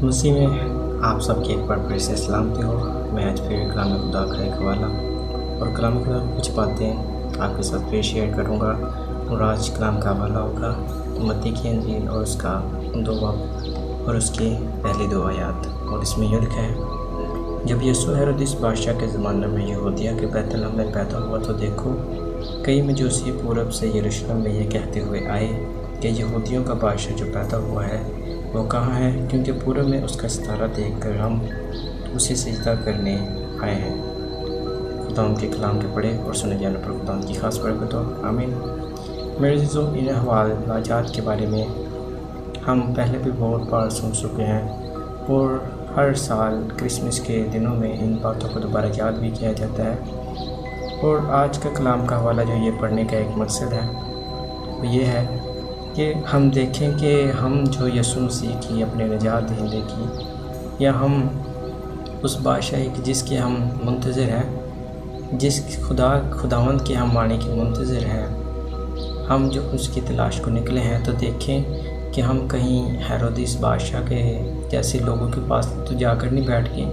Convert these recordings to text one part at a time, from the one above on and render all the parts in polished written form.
مسیح میں آپ سب کی ایک بار پھر سے سلامتی ہو۔ میں آج پھر کلام خدا کا ایک حوالہ اور کلام خدا کی کچھ باتیں آپ کے ساتھ پھر شیئر کروں گا، اور آج کلام کا حوالہ ہوگا متی کی انجیل اور اس کا 2 باب اور اس کی پہلی 2 آیات، اور اس میں یہ لکھا ہے: جب یسوع ہیرودیس بادشاہ کے زمانے میں یہودیہ کے بیت لحم میں پیدا ہوا تو دیکھو، کئی مجوسی پورب سے یروشلم میں یہ کہتے ہوئے آئے کہ یہودیوں کا بادشاہ جو پیدا ہوا ہے وہ کہاں ہے، کیونکہ پورب میں اس کا ستارہ دیکھ کر ہم اسے سجدہ کرنے آئے ہیں۔ خدا ان کے کلام کے پڑھے اور سنے جانے پر خدا ان کی خاص برکت ہو، آمین۔ میرے عزیزو، ان حوالہ جات کے بارے میں ہم پہلے بھی بہت بار سن چکے ہیں، اور ہر سال کرسمس کے دنوں میں ان باتوں کو دوبارہ یاد بھی کیا جاتا ہے۔ اور آج کا کلام کا حوالہ جو یہ پڑھنے کا ایک مقصد ہے وہ یہ ہے کہ ہم دیکھیں کہ ہم جو یسوع مسیح کی اپنے نجات دہندے کی، یا ہم اس بادشاہی کی جس کے ہم منتظر ہیں، جس خداوند کے ہم آنے کے منتظر ہیں، ہم جو اس کی تلاش کو نکلے ہیں، تو دیکھیں کہ ہم کہیں ہیرودیس بادشاہ کے جیسے لوگوں کے پاس تو جا کر نہیں بیٹھ گئے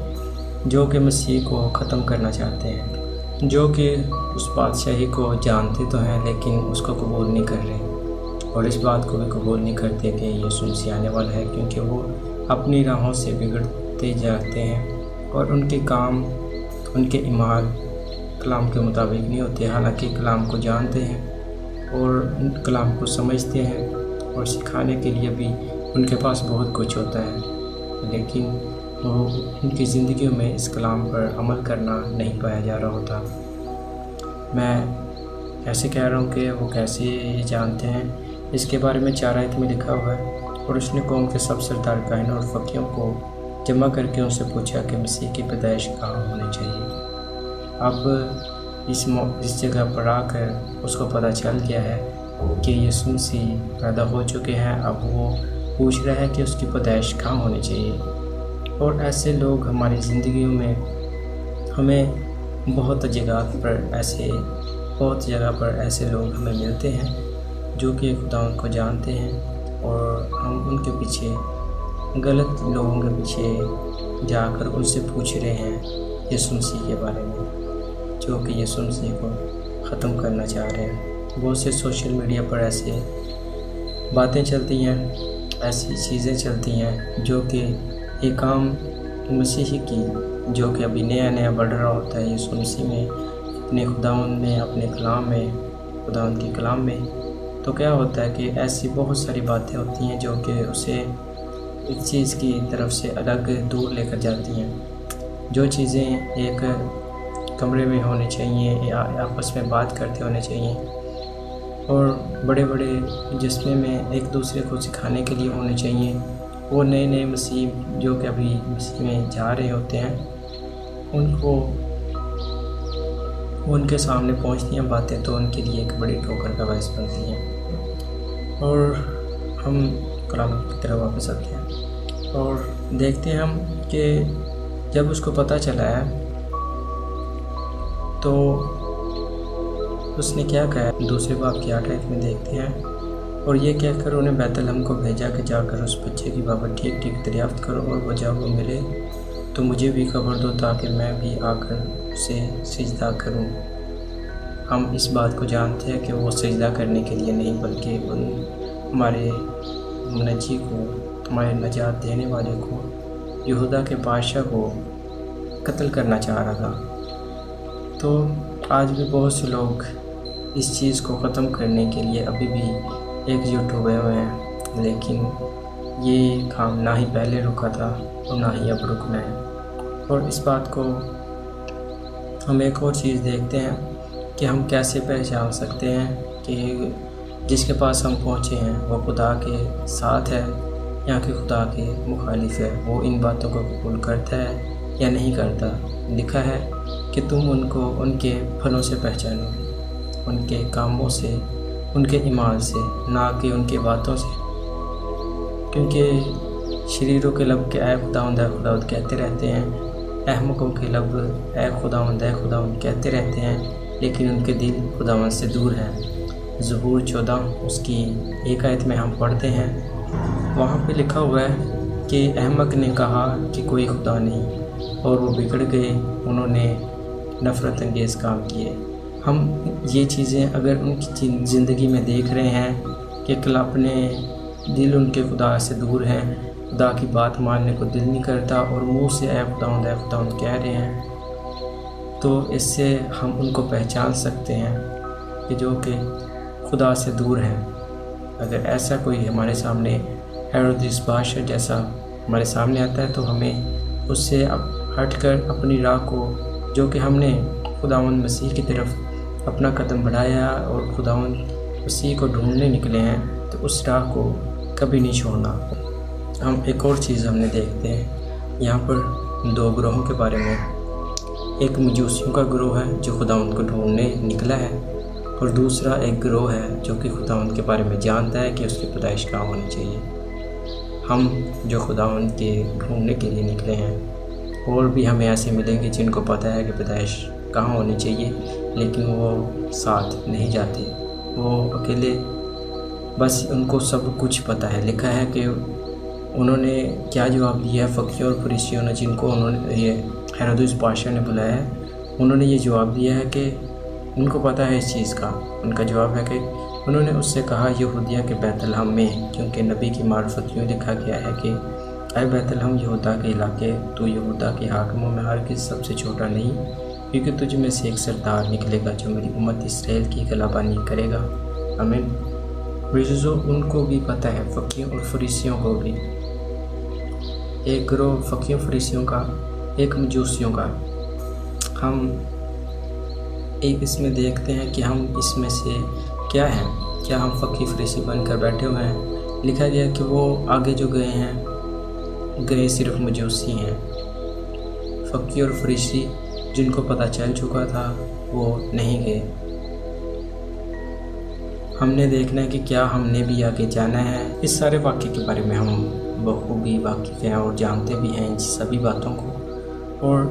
جو کہ مسیح کو ختم کرنا چاہتے ہیں، جو کہ اس بادشاہی کو جانتے تو ہیں لیکن اس کو قبول نہیں کر رہے، اور اس بات کو بھی قبول نہیں کرتے کہ یسوع مسیح آنے والا ہے، کیونکہ وہ اپنی راہوں سے بگڑتے جاتے ہیں اور ان کے کام، ان کے اعمال کلام کے مطابق نہیں ہوتے، حالانکہ کلام کو جانتے ہیں اور ان کلام کو سمجھتے ہیں، اور سکھانے کے لیے بھی ان کے پاس بہت کچھ ہوتا ہے، لیکن وہ ان کی زندگیوں میں اس کلام پر عمل کرنا نہیں پایا جا رہا ہوتا۔ میں ایسے کہہ رہا ہوں کہ وہ کیسے یہ جانتے ہیں، اس کے بارے میں 4 آیت میں لکھا ہوا ہے: اور اس نے قوم کے سب سردار کاہنوں اور فقیہوں کو جمع کر کے ان سے پوچھا کہ مسیح کی پیدائش کہاں ہونی چاہیے۔ اب اس جگہ پر آ کر اس کو پتہ چل گیا ہے کہ یسوع مسیح پیدا ہو چکے ہیں، اب وہ پوچھ رہا ہے کہ اس کی پیدائش کہاں ہونی چاہیے۔ اور ایسے لوگ ہماری زندگیوں میں ہمیں بہت جگہ پر ایسے لوگ ہمیں ملتے ہیں جو کہ خدا ان کو جانتے ہیں، اور ہم ان کے پیچھے، غلط لوگوں کے پیچھے جا کر ان سے پوچھ رہے ہیں یسوع مسیح کے بارے میں، جو کہ یسوع مسیح کو ختم کرنا چاہ رہے ہیں۔ بہت سے سوشل میڈیا پر ایسے باتیں چلتی ہیں، ایسی چیزیں چلتی ہیں جو کہ ایک عام مسیحی کی، جو کہ ابھی نیا بڑھ رہا ہوتا ہے یسوع مسیح میں، اپنے خداوند میں، اپنے کلام میں، خداوند کے کلام میں، تو کیا ہوتا ہے کہ ایسی بہت ساری باتیں ہوتی ہیں جو کہ اسے اس چیز کی طرف سے الگ دور لے کر جاتی ہیں۔ جو چیزیں ایک کمرے میں ہونی چاہیے، یا آپس میں بات کرتے ہونے چاہیے، اور بڑے بڑے جسمے میں ایک دوسرے کو سکھانے کے لیے ہونے چاہیے، وہ نئے مسیح جو کہ ابھی مسیح میں جا رہے ہوتے ہیں، ان کے سامنے پہنچتی ہیں باتیں تو ان کے لیے ایک بڑی ٹھوکر کا باعث بنتی ہیں۔ اور ہم کلام کی طرف واپس آتے ہیں اور دیکھتے ہیں ہم کہ جب اس کو پتہ چلا ہے تو اس نے کیا کہا، 2 باب کی 8 آیت میں دیکھتے ہیں: اور یہ کہہ کر انہیں بیت لحم کو بھیجا کہ جا کر اس بچے کی بابت ٹھیک دریافت کرو، اور وہ جب وہ ملے تو مجھے بھی خبر دو تاکہ میں بھی آ کر اسے سجدہ کروں۔ ہم اس بات کو جانتے ہیں کہ وہ سجدہ کرنے کے لیے نہیں، بلکہ ہمارے منجی کو، ہمارے نجات دینے والے کو، یہودا کے بادشاہ کو قتل کرنا چاہ رہا تھا۔ تو آج بھی بہت سے لوگ اس چیز کو ختم کرنے کے لیے ابھی بھی ایک جٹ ہوئے ہیں، لیکن یہ کام نہ ہی پہلے رکا تھا اور نہ ہی اب رکنا ہے۔ اور اس بات کو ہم ایک اور چیز دیکھتے ہیں کہ ہم کیسے پہچان سکتے ہیں کہ جس کے پاس ہم پہنچے ہیں وہ خدا کے ساتھ ہے یا کہ خدا کے مخالف ہے، وہ ان باتوں کو قبول کرتا ہے یا نہیں کرتا۔ لکھا ہے کہ تم ان کو ان کے پھلوں سے پہچانو، ان کے کاموں سے، ان کے اعمال سے، نہ کہ ان کے باتوں سے، کیونکہ شریروں کے لب کے اے خداوند اے خداوند کہتے رہتے ہیں، احمقوں کے لب اے خداوند کہتے رہتے ہیں، لیکن ان کے دل خداوند سے دور ہیں۔ زبور 14 اس کی 1 آیت میں ہم پڑھتے ہیں، وہاں پہ لکھا ہوا ہے کہ احمق نے کہا کہ کوئی خدا نہیں، اور وہ بگڑ گئے، انہوں نے نفرت انگیز کام کیے۔ ہم یہ چیزیں اگر ان کی زندگی میں دیکھ رہے ہیں کہ کل اپنے دل ان کے خدا سے دور ہیں، خدا کی بات ماننے کو دل نہیں کرتا، اور منہ سے اے خداوند کہہ رہے ہیں، تو اس سے ہم ان کو پہچان سکتے ہیں کہ جو کہ خدا سے دور ہیں۔ اگر ایسا کوئی ہمارے سامنے ہیرودیس بادشاہ جیسا ہمارے سامنے آتا ہے تو ہمیں اس سے ہٹ کر اپنی راہ کو، جو کہ ہم نے خداوند مسیح کی طرف اپنا قدم بڑھایا اور خداوند مسیح کو ڈھونڈنے نکلے ہیں، تو اس راہ کو کبھی نہیں چھوڑنا۔ ہم ایک اور چیز ہم نے دیکھتے ہیں یہاں پر 2 گروہوں کے بارے میں۔ ایک مجوسیوں کا گروہ ہے جو خداوند کو ڈھونڈنے نکلا ہے، اور دوسرا ایک گروہ ہے جو کہ خداوند کے بارے میں جانتا ہے کہ اس کی پیدائش کہاں ہونی چاہیے۔ ہم جو خداوند کے ڈھونڈنے کے لیے نکلے ہیں، اور بھی ہمیں ایسے ملیں گے جن کو پتہ ہے کہ پیدائش کہاں ہونی چاہیے، لیکن وہ ساتھ نہیں جاتے، وہ اکیلے، بس ان کو سب کچھ پتہ ہے۔ لکھا ہے کہ انہوں نے کیا جواب دیا ہے، فقیوں اور فریسیوں نے، جن کو انہوں نے یہ ہیرودیس بادشاہ نے بلایا ہے، انہوں نے یہ جواب دیا ہے کہ ان کو پتہ ہے اس چیز کا۔ ان کا جواب ہے کہ انہوں نے اس سے کہا یہودیہ کے بیت لحم میں، کیونکہ نبی کی معرفت یوں لکھا گیا ہے کہ اے بیت لحم یہودا کے علاقے، تو یہودا کے حاکموں میں ہرگز سب سے چھوٹا نہیں، کیونکہ تجھ میں سے ایک سردار نکلے گا جو میری امت اسرائیل کی غلبانی کرے گا۔ آمین۔ عزیزو، ان کو بھی پتہ ہے، فقیوں اور فریسیوں کو بھی، ایک گروہ فقیوں فریسیوں کا، ایک مجوسیوں کا۔ ہم ایک اس میں دیکھتے ہیں کہ ہم اس میں سے کیا ہیں، کیا ہم فقی فریسی بن کر بیٹھے ہوئے ہیں؟ لکھا گیا کہ وہ آگے جو گئے صرف مجوسی ہیں۔ فقی اور فریسی جن کو پتہ چل چکا تھا وہ نہیں گئے۔ ہم نے دیکھنا ہے کہ کیا ہم نے بھی آگے جانا ہے۔ اس سارے واقعے کے بارے میں ہم بخوبی واقف ہیں اور جانتے بھی ہیں ان سبھی باتوں کو، اور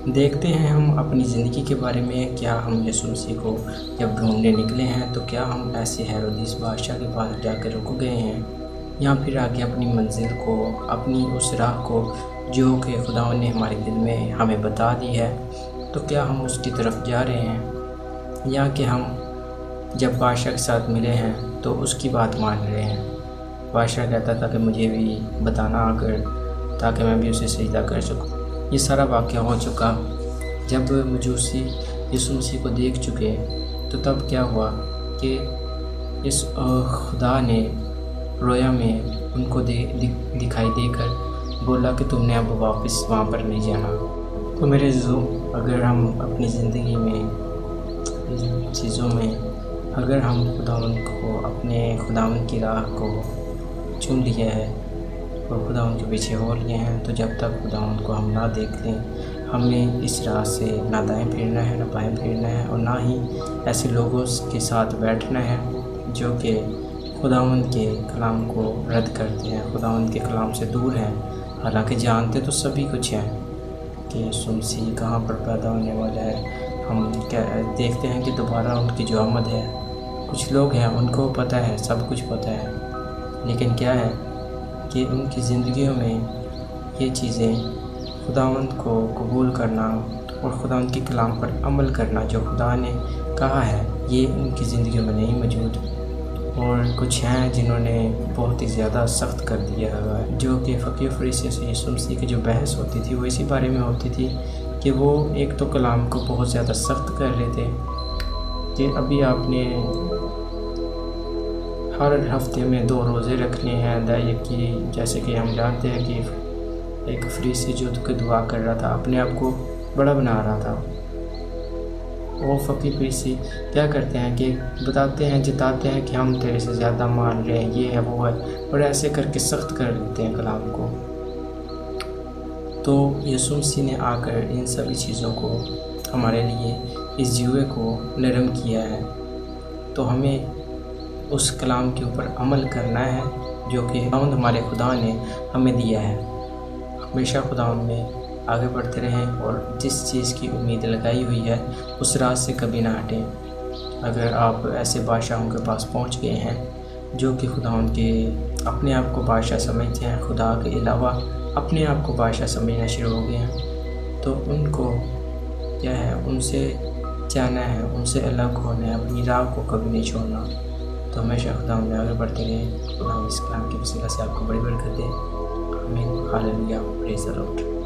دیکھتے ہیں ہم اپنی زندگی کے بارے میں، کیا ہم یسوع مسیح کو جب ڈھونڈنے نکلے ہیں تو کیا ہم ایسے ہیرودیس بادشاہ کے پاس جا کر رک گئے ہیں، یا پھر آگے اپنی منزل کو، اپنی اس راہ کو جو کہ خداوند نے ہمارے دل میں ہمیں بتا دی ہے، تو کیا ہم اس کی طرف جا رہے ہیں، یا کہ ہم جب بادشاہ کے ساتھ ملے ہیں تو اس کی بات مان رہے ہیں۔ بادشاہ کہتا تھا کہ مجھے بھی بتانا آ کر، تاکہ میں بھی اسے سجدہ کر سکوں۔ یہ سارا واقعہ ہو چکا۔ جب مجوسی یسوع مسیح کو دیکھ چکے تو تب کیا ہوا کہ اس خدا نے رویا میں ان کو دکھائی دے کر بولا کہ تم نے اب واپس وہاں پر نہیں جانا۔ تو میرے عزیزو، اگر ہم اپنی زندگی میں ان چیزوں میں اگر ہم خداوند کو، اپنے خداوند کی راہ کو چن لیا ہے اور خداوند کے پیچھے ہو لیے ہیں، تو جب تک خداوند کو ہم نہ دیکھ لیں، ہمیں اس راہ سے نہ دائیں پھرنا ہے نہ بائیں پھرنا ہے، اور نہ ہی ایسے لوگوں کے ساتھ بیٹھنا ہے جو کہ خداوند کے کلام کو رد کرتے ہیں، خداوند کے کلام سے دور ہیں، حالانکہ جانتے تو سبھی کچھ ہیں کہ یسوع مسیح کہاں پر پیدا ہونے والا ہے۔ ہم کیا دیکھتے ہیں کہ دوبارہ ان کی جو آمد ہے، کچھ لوگ ہیں ان کو پتہ ہے، سب کچھ پتہ ہے، لیکن کیا ہے کہ ان کی زندگیوں میں یہ چیزیں، خداوند کو قبول کرنا اور خداوند کے کلام پر عمل کرنا جو خدا نے کہا ہے، یہ ان کی زندگیوں میں نہیں موجود۔ اور کچھ ہیں جنہوں نے بہت ہی زیادہ سخت کر دیا ہے، جو کہ فقی و فریسی سے یسوع مسیح کی جو بحث ہوتی تھی وہ اسی بارے میں ہوتی تھی کہ وہ ایک تو کلام کو بہت زیادہ سخت کر رہے تھے کہ ابھی آپ نے ہر ہفتے میں 2 روزے رکھنے ہیں، کی جیسے کہ ہم جانتے ہیں کہ ایک فریسی جو کہ دعا کر رہا تھا، اپنے آپ کو بڑا بنا رہا تھا۔ وہ فقی فریسی کیا کرتے ہیں کہ بتاتے ہیں، جتاتے ہیں کہ ہم تیرے سے زیادہ مان رہے ہیں، یہ ہے وہ ہے، اور ایسے کر کے سخت کر دیتے ہیں کلام کو۔ تو یسوع مسیح نے آ کر ان سبھی چیزوں کو ہمارے لیے، اس جیوے کو نرم کیا ہے۔ تو ہمیں اس کلام کے اوپر عمل کرنا ہے جو کہ خداوند ہمارے خدا نے ہمیں دیا ہے۔ ہمیشہ خداوند میں آگے بڑھتے رہیں اور جس چیز کی امید لگائی ہوئی ہے اس راز سے کبھی نہ ہٹیں۔ اگر آپ ایسے بادشاہوں کے پاس پہنچ گئے ہیں جو کہ خدا ان کے اپنے آپ کو بادشاہ سمجھتے ہیں، خدا کے علاوہ اپنے آپ کو بادشاہ سمجھنا شروع ہو گئے ہیں، تو ان کو کیا ہے، ان سے جانا ہے، ان سے الگ ہونا ہے، اپنی راہ کو کبھی نہیں چھوڑنا۔ تو ہمیشہ خدا میں آگے بڑھتے رہیں۔ خدا اس کلام کے وسیلہ سے آپ کو بڑی برکت دے۔ آمین، ہاللویہ، پریز دی لارڈ۔